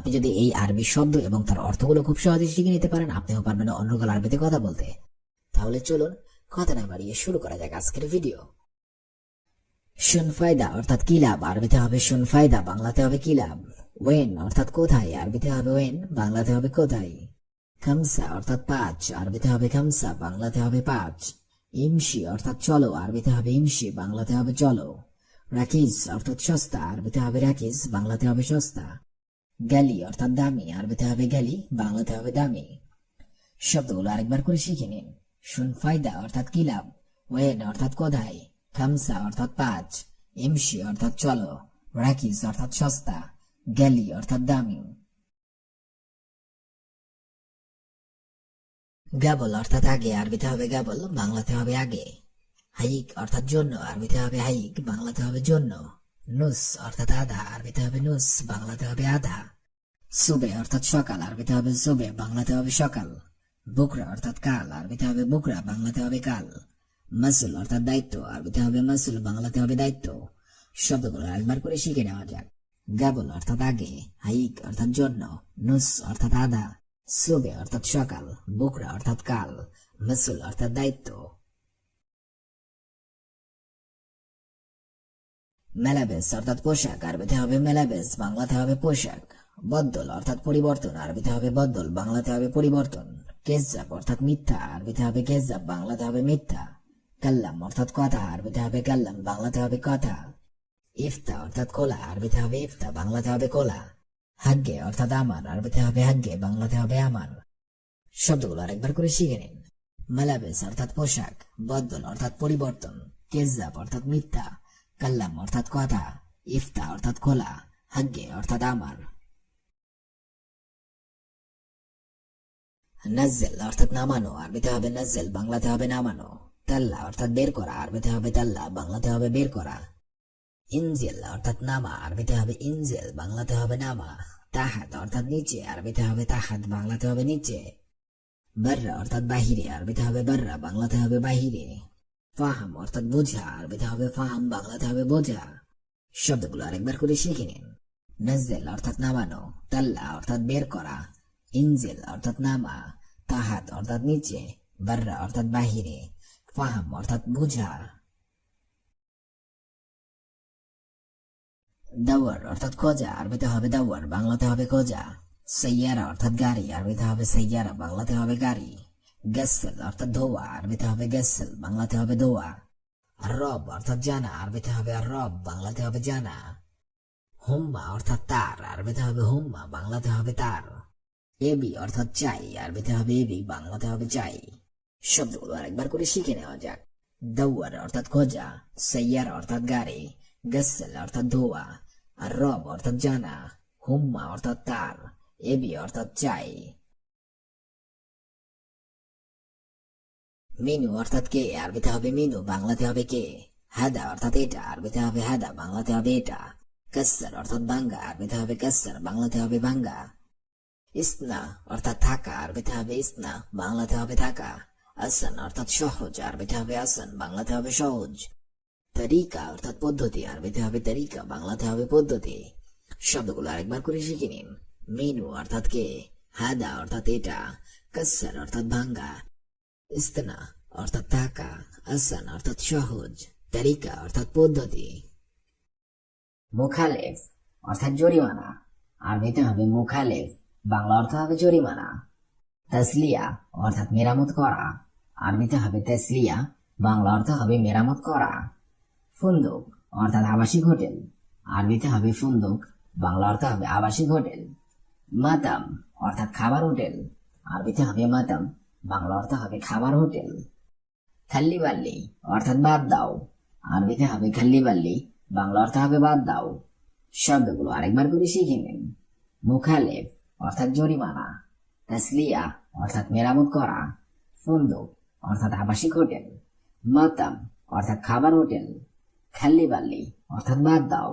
আপনি যদি এই আরবি শব্দ এবং তার অর্থগুলো খুব সহজে শিখে নিতে পারেন, আপনিও পারবেন অন্যগুলো আরবিতে কথা বলতে। তাহলে চলুন কথা না বাড়িয়ে শুরু করা যাক আজকের ভিডিও। শুন ফায়দা অর্থাৎ কি লাভ, আরবিতে হবে শুন ফায়দা, বাংলাতে হবে কি লাভ। ওয়েন অর্থাৎ কোথায়, আরবিতে হবে ওয়েন, বাংলাতে হবে কোথায়। খামসা অর্থাৎ পাঁচ, আরবিতে হবে খামসা, বাংলাতে হবে পাঁচ। ইমশি অর্থাৎ চলো, আরবিতে হবে ইমশি, বাংলাতে হবে চলো। রাকিজ অর্থাৎ সস্তা, আরবিতে হবে রাকিজ, বাংলাতে হবে সস্তা। গালি অর্থাৎ দামি, আরবিতে হবে গালি, বাংলাতে হবে দামি। শব্দগুলো আরেকবার করে শিখে নিন। শুন ফায়দা অর্থাৎ কি লাভ, ওয়েন অর্থাৎ কোথায়, খামসা অর্থাৎ পাঁচ, ইমশি অর্থাৎ চলো, রাকিজ অর্থাৎ সস্তা, গালি অর্থাৎ দামি। গাবল অর্থাৎ আগে, আরবিতে হবে গাবল, বাংলাতে হবে আগে। হাইক অর্থাৎ জন্য, আরবিতে হবে হাইক, বাংলাতে হবে জন্য। নুস অর্থাৎ আধা, আরবিতে হবে নুস, বাংলাতে হবে আধা। সুবে অর্থাৎ সকাল, আরবিতে হবে সুবে, বাংলাতে হবে সকাল। বুকরা অর্থাৎ কাল, আরবিতে হবে বুকরা, বাংলাতে হবে কাল। মাসুল অর্থাৎ দায়িত্ব, আরবিতে হবে মাসুল, বাংলাতে হবে দায়িত্ব। শব্দগুলো একবার করে শিখে নেওয়া যাক। গাবল অর্থাৎ আগে, হাইক অর্থাৎ জন্য, নুস অর্থাৎ আধা, সুবে অর্থাৎ সকাল, বুকরা অর্থাৎ কাল, মাসুল অর্থাৎ দায়িত্ব। মেলাবেস অর্থাৎ পোশাক, আরবিতে হবে মেলাবেস, বাংলাতে হবে পোশাক। বদল অর্থাৎ পরিবর্তন, আরবিতে হবে বদল, বাংলাতে হবে পরিবর্তন। কেজ্জাব অর্থাৎ মিথ্যা, আরবিতে হবে কেজ্জাব, বাংলাতে হবে মিথ্যা। কাল্লাম অর্থাৎ কথা, আরবিতে হবে কাল্লাম, বাংলাতে হবে কথা। ইফতা অর্থাৎ কোলা, আরবিতে হবে ইফতা, বাংলাতে হবে কোলা। হাগ্গে অর্থাৎ আমার, আরবিতে হবে হাগ্গে, বাংলাতে হবে আমার। শব্দগুলো আরেকবার করে শিখে নিন। মেলাবেস অর্থাৎ পোশাক, বদল অর্থাৎ পরিবর্তন, কেজ্জাব অর্থাৎ মিথ্যা, কাল্লাম অর্থাৎ কথা, ইফতা অর্থাৎ খোলা, হাগ্গে অর্থাৎ আমার। নাজ্জেল অর্থাৎ নামানো, আরবিতে হবে নাজ্জেল, বাংলাতে হবে নামানো। তাল্লা অর্থাৎ বের করা, আরবিতে হবে তাল্লা, বাংলাতে হবে বের করা। ইনজেল অর্থাৎ নামা, আরবিতে হবে ইনজেল, বাংলাতে হবে নামা। তাহাত অর্থাৎ নিচে, আরবিতে হবে তাহাত, বাংলাতে হবে নিচে। বাররা অর্থাৎ বাহিরে, আরবিতে হবে বাররা, বাংলাতে হবে বাহিরে। ফাহাম অর্থাৎ বোঝা, আরবিতে হবে ফাহাম, বাংলাতে হবে বোঝা। শব্দগুলো আরেকবার করে শিখে নিন। নাজ্জেল অর্থাৎ নামানো, তাল্লা অর্থাৎ বের করা, ইনজেল অর্থাৎ নামা, তাহাত অর্থাৎ নিচে, বাররা অর্থাৎ বাহিরে, ফাহাম অর্থাৎ বোঝা। দাওয়ার অর্থাৎ খোঁজা, আরবিতে হবে দাওয়ার, বাংলাতে হবে খোঁজা। সাইয়ারা অর্থাৎ গাড়ি, আরবিতে হবে সাইয়ারা, বাংলাতে হবে গাড়ি। গাসেল অর্থাৎ ধোয়া, আরবিতে হবে গাসেল, বাংলাতে হবে ধোয়া। আর রব অর্থাৎ জানা, আরবিতে হবে আর রব, বাংলাতে হবে জানা। হুম্মা অর্থাৎ তার, আরবিতে হবে হুম্মা, বাংলাতে হবে তার। এবি অর্থাৎ চাই, আরবিতে হবে এবি, বাংলাতে হবে চাই। শব্দগুলো আরেকবার করে শিখে নেওয়া যাক। দাওয়ার অর্থাৎ খোঁজা, সাইয়ারা অর্থাৎ গাড়ি, গাসেল অর্থাৎ ধোয়া, আর রব অর্থাৎ জানা, হুম্মা অর্থাৎ তার, এবি অর্থাৎ চাই। মিনু অর্থাৎ কে, আরবিতে হবে মিনু, বাংলাতে হবে কে। হাদা অর্থাৎ এটা, আরবিতে হবে হাদা, বাংলাতে হবে এটা। কাসসার অর্থাৎ ভাঙ্গা, আরবিতে হবে কাসসার, বাংলাতে হবে ভাঙ্গা। ইসনা অর্থাৎ থাকা, আরবিতে হবে ইসনা, বাংলাতে হবে থাকা। আসান অর্থাৎ সহজ, আরবিতে হবে আসান, বাংলাতে হবে সহজ। তরিকা অর্থাৎ পদ্ধতি, আরবিতে হবে তরিকা, বাংলাতে হবে পদ্ধতি। শব্দগুলো আরেকবার করে শিখে নিন। মিনু অর্থাৎ কে, হাদা অর্থাৎ এটা, কাসসার অর্থাৎ ভাঙ্গা, ইস্তেনা অর্থাৎ থাকা, আসান অর্থাৎ সহজ, তরিকা অর্থাৎ পদ্ধতি। মুখালেফ অর্থাৎ জরিমানা, আরবিতে হবে মুখালেফ, বাংলা অর্থ হবে জরিমানা। তাসলিয়া অর্থাৎ মেরামত করা, আরবিতে হবে তাসলিয়া, বাংলা অর্থ হবে মেরামত করা। ফুন্দুক অর্থাৎ আবাসিক হোটেল, আরবিতে হবে ফুন্দুক, বাংলা অর্থ হবে আবাসিক হোটেল। মাতাম অর্থাৎ খাবার হোটেল, আরবিতে হবে মাতাম, বাংলা অর্থ হবে খাবার হোটেল। খাল্লি বাল্লি অর্থাৎ বাদ দাও, আরবিতে হবে খাল্লি বাল্লি, বাংলা অর্থ হবে বাদ দাও। শব্দগুলো আরেকবার করে শিখে নিন। মুখালেফ অর্থাৎ জরিমানা, তাসলিয়া অর্থাৎ মেরামত করা, ফুন্দুক অর্থাৎ আবাসিক হোটেল, মাতাম অর্থাৎ খাবার হোটেল, খাল্লি বাল্লি অর্থাৎ বাদ দাও,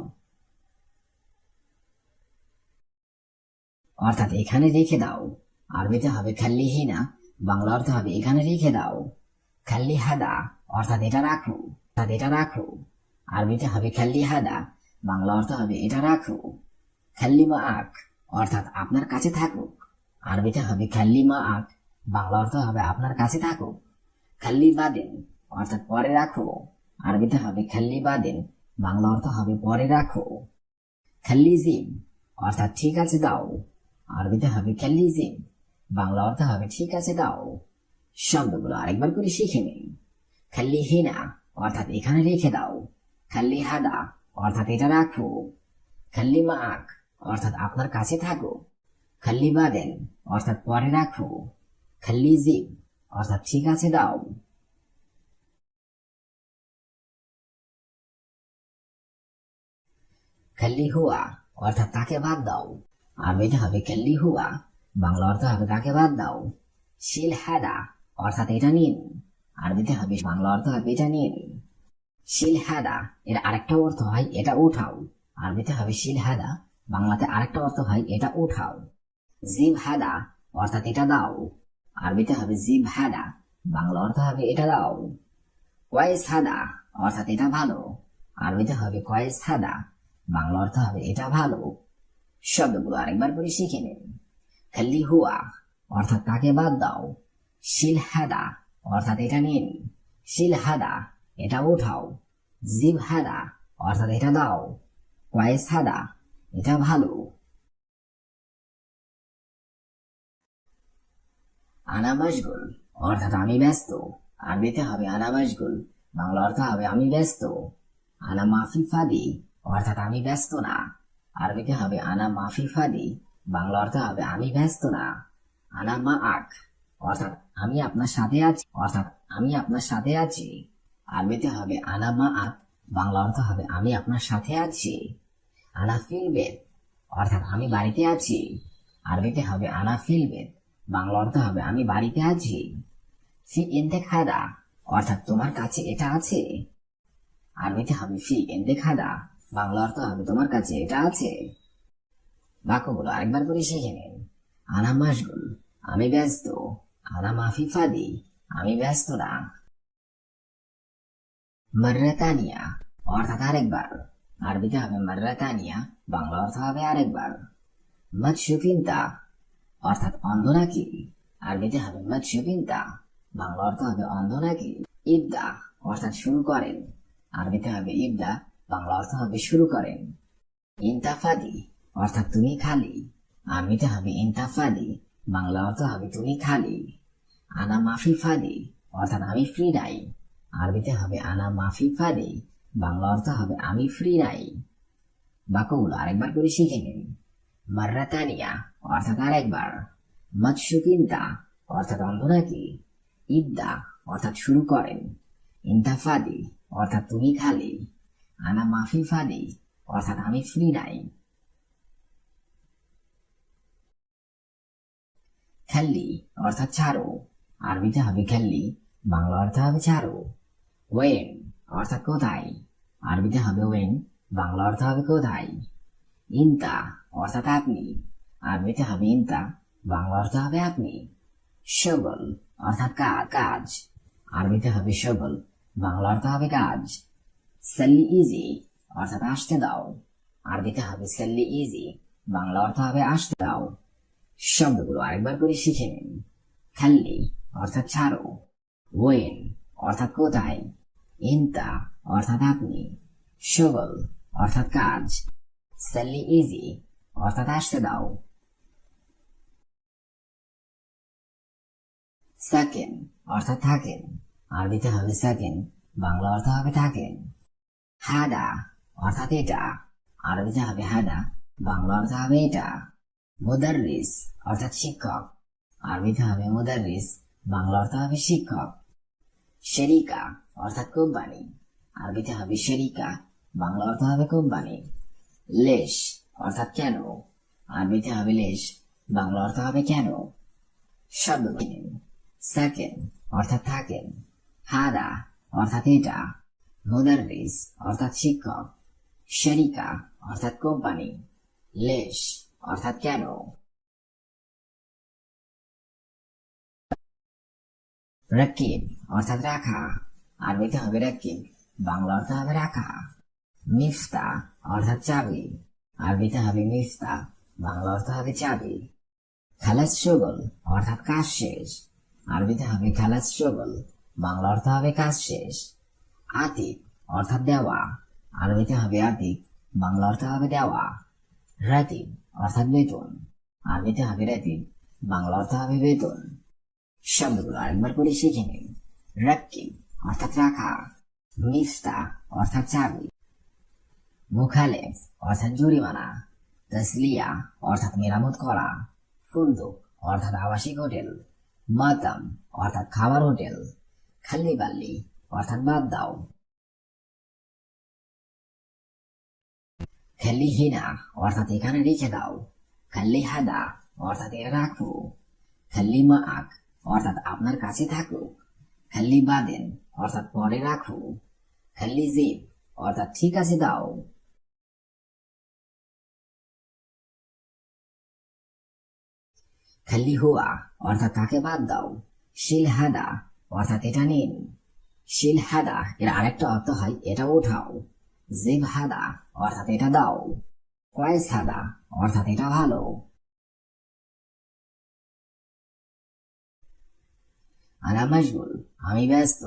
অর্থাৎ এখানে রেখে দাও, আরবিতে হবে খাল্লি হিনা, বাংলা অর্থ হবে এখানে রেখে দাও। খাল্লি হাদা অর্থাৎ এটা রাখো, আরবিতে হবে খাল্লি হাদা, বাংলা অর্থ হবে এটা রাখো। খাল্লি মা আখ অর্থাৎ আপনার কাছে থাকুক। আরবিতে হবে খাল্লি মা আক, বাংলা অর্থ হবে আপনার কাছে থাকুক। খাল্লি বাদেন অর্থাৎ পরে রাখো, আরবিতে হবে খাল্লি বাদেন, বাংলা অর্থ হবে পরে রাখো। খাল্লি জিম অর্থাৎ ঠিক আছে দাও, আরবিতে হবে খাল্লি জিম, বাংলা অর্থ হবে ঠিক আছে দাও। শব্দগুলো আরেকবার করে শিখে নিন। খাল্লি হিনা অর্থাৎ এখানে রেখে দাও, খাল্লি হাদা অর্থাৎ এটা রাখো, খাল্লি মা আক অর্থাৎ আপনার কাছে থাকো, খাল্লি বাদেন অর্থাৎ পরে রাখো, খাল্লি জিম অর্থাৎ ঠিক আছে দাও। খাল্লি হুয়া অর্থাৎ তাকে বাদ দাও, আরবিতে হবে খাল্লি হুয়া, বাংলা অর্থ হবে তাকে বাদ দাও। শিল হাদা অর্থাৎ এটা নিন, আরবিতে হবে বাংলা অর্থ হবে এটা নিন। শিল হাদা এর আরেকটা অর্থ হয় এটা উঠাও, আরবিতে হবে শিল হাদা, বাংলাতে আরেকটা অর্থ হয় এটা উঠাও। জিব হাদা অর্থাৎ এটা দাও, আরবিতে হবে জিব হাদা, বাংলা অর্থ হবে এটা দাও। কয়েস হাদা অর্থাৎ এটা ভালো, আরবিতে হবে কয়েস হাদা, বাংলা অর্থ হবে এটা ভালো। শব্দগুলো আরেকবার করে শিখে নিন। খাল্লি হুয়া অর্থাৎ তাকে বাদ দাও, শিল হাদা অর্থাৎ এটা নিন, শিল হাদা এটা উঠাও, জিব হাদা অর্থাৎ এটা দাও, কয়েস হাদা এটা ভালো। আনা মাশগুল অর্থাৎ আমি ব্যস্ত, আরবিতে হবে আনা মাশগুল, বাংলা অর্থ হবে আমি ব্যস্ত। আনা মাফি ফাদি অর্থাৎ আমি ব্যস্ত না, আরবিতে হবে আনা মাফি ফাদি, বাংলা অর্থ হবে আমি ব্যস্ত না। আনা মা আক অর্থাৎ আমি আপনার সাথে আছি, অর্থাৎ আমি আপনার সাথে আছি, আরবিতে হবে আনা মা আক, বাংলা অর্থ হবে আমি আপনার সাথে আছি। আনা ফিল বেদ অর্থাৎ আমি বাড়িতে আছি, আরবিতে হবে আনা ফিল বেদ, বাংলা অর্থ হবে আমি বাড়িতে আছি। ফি ইনতেক হাদা অর্থাৎ তোমার কাছে এটা আছে, আরবিতে হবে ফি ইনতেক হাদা, বাংলা অর্থ হবে তোমার কাছে এটা আছে। বাক্যগুলো আরেকবার করে শিখে নিন। আনা মাশগুল আমি ব্যস্ত, আনা মাফি ফাদি আমি ব্যস্ত না। মাররাতানিয়া অর্থাৎ আরেকবার, আরবিতে হবে মাররাতানিয়া, বাংলা অর্থ হবে আরেকবার। মৎস্যপিন্তা অর্থাৎ অন্ধ নাকি, আরবিতে হবে মৎস্যপিন্তা, বাংলা অর্থ হবে অন্ধ নাকি। ইবদা অর্থাৎ শুরু করেন, আরবিতে হবে ইবদা, বাংলা অর্থ হবে শুরু করেন। ইনতাফাদি অর্থাৎ তুমি খালি, আরবিতে হবে ইনতাফাদি, বাংলা অর্থ হবে তুমি খালি। আনা মাফি ফাদি অর্থাৎ আমি ফ্রি নাই, আরবিতে হবে আনা মাফি ফাদি, বাংলা অর্থ হবে আমি ফ্রি নাই। বাক্যগুলো আরেকবার করে শিখে নিন। মাররাতানিয়া অর্থাৎ আরেকবার, মৎস্যপিন্তা অর্থাৎ অন্ধ নাকি, ইবদা অর্থাৎ শুরু করেন, ইনতাফাদি অর্থাৎ তুমি খালি, আনা মাফি ফাদি অর্থাৎ আমি ফ্রি নাই। খাল্লি অর্থাৎ ছাড়ো, আরবিতে হবে খাল্লি, বাংলা অর্থ হবে ছাড়ো। ওয়েন অর্থাৎ কোথায়, আরবিতে হবে ওয়েন, বাংলা অর্থ হবে কোথায়। ইনতা অর্থাৎ আপনি, আরবিতে হবে ইনতা, বাংলা অর্থ হবে আপনি। শগল অর্থাৎ কাজ, আরবিতে হবে শগল, বাংলা অর্থ হবে কাজ। সাল্লি ইজি অর্থাৎ আসতে দাও, আরবিতে হবে সাল্লি ইজি, বাংলা অর্থ হবে আসতে দাও। শব্দগুলো আরেকবার করে শিখে নিন। খাল্লি অর্থাৎ ছাড়ো, ওয়েন অর্থাৎ কোথায়, ইনতা অর্থাৎ আপনি, শগল অর্থাৎ কাজ, সাল্লি ইজি অর্থাৎ আসতে দাও। সাকেন অর্থাৎ থাকেন, আরবিতে হবে সাকেন, বাংলা অর্থ হবে থাকেন। হাদা অর্থাৎ এটা, আরবিতে হবে হাদা, বাংলা অর্থ হবে এটা। মুদাররিস অর্থাৎ শিক্ষক, আরবিতে হবে মুদাররিস, বাংলা অর্থ হবে শিক্ষক। শরিকা অর্থাৎ কোম্পানি, আরবিতে হবে শরিকা, বাংলা অর্থ হবে কোম্পানি। লেশ অর্থাৎ কেন, আরবিতে হবে লেশ, বাংলা অর্থ হবে কেন। শব্দ কিনেন। সাকেন অর্থাৎ থাকেন, হাদা অর্থাৎ এটা, মুদাররিস অর্থাৎ শিক্ষক, শরিকা অর্থাৎ কোম্পানি, লেশ অর্থাৎ কেন। রাকিব অর্থাৎ রাখা, আরবিতে হবে রাকিব, বাংলা অর্থ হবে রাখা। মিফতা অর্থাৎ চাবি, আরবিতে হবে মিফতা, বাংলা অর্থ হবে চাবি। খালাস শোগল অর্থাৎ কাজ শেষ, আরবিতে হবে খালাস শোগল, বাংলা অর্থ হবে কাজ শেষ। আতিক অর্থাৎ দেওয়া, আরবিতে হবে আতিক, বাংলা অর্থ হবে দেওয়া। রাতিব অর্থাৎ বেতন, আরবিতে হবে রাতিব, বাংলা অর্থ হবে বেতন। শব্দগুলো আরেকবার করে শিখে নিন। রাকিব অর্থাৎ রাখা, মিফতা অর্থাৎ চাবি, মুখালেফ অর্থাৎ জরিমানা, তসলিয়া অর্থাৎ মেরামত করা, ফুন্দুক অর্থাৎ আবাসিক হোটেল, মাতাম অর্থাৎ খাবার হোটেল, খাল্লি বাল্লি অর্থাৎ বাদ দাও। খাল্লি হিনা অর্থাৎ এখানে রেখে দাও, খাল্লি হাদা অর্থাৎ এ রাখো, খাল্লি মাআক অর্থাৎ আপনার কাছে থাকুক, খাল্লি বাদেন অর্থাৎ পরে রাখো, খাল্লি জিব অর্থাৎ ঠিক আছে দাও। খাল্লি হুয়া অর্থাৎ তাকে বাদ দাও, শিল হাদা অর্থাৎ এটা নিন। শিল হাদা এর আরেকটা অর্থ হয় এটা উঠাও। জিব হাদা অর্থাৎ এটা দাও। কয়েস হাদা অর্থাৎ এটা ভালো। আনা মশগুল আমি ব্যস্ত,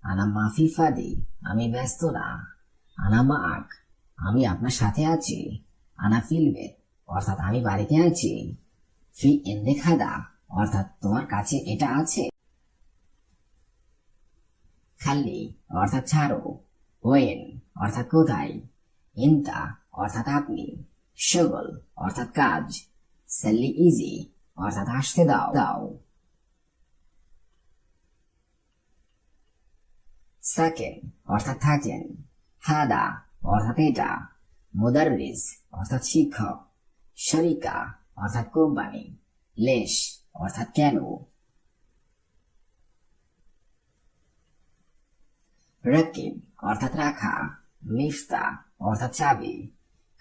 আনা মাফি ফাদি আমি ব্যস্ত না, আনা মাআক আমি আপনার সাথে আছি, আনা ফিলবেত অর্থাৎ আমি বাড়িতে আছি, ফি ইন্দেক হাদা অর্থাৎ তোমার কাছে এটা আছে। খাল্লি অর্থাৎ ছাড়ো, ওয়েন অর্থাৎ কোথায়, ইন্তা অর্থাৎ আপনি, শগল অর্থাৎ কাজ, সাল্লি ইজি অর্থাৎ আসতে দাও দাও। সাকেন অর্থাৎ থাকেন, হাদা অর্থাৎ এটা, মুদাররিস অর্থাৎ শিক্ষক, শরিকা অর্থাৎ কোম্পানি, লেশ অর্থাৎ কেন। রাকিব অর্থাৎ রাখা, মিফতা অর্থাৎ চাবি,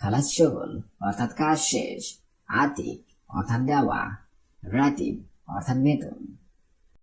খালাস শগল অর্থাৎ কাজ শেষ, আতিক অর্থাৎ দেওয়া, রাতিব অর্থাৎ বেতন।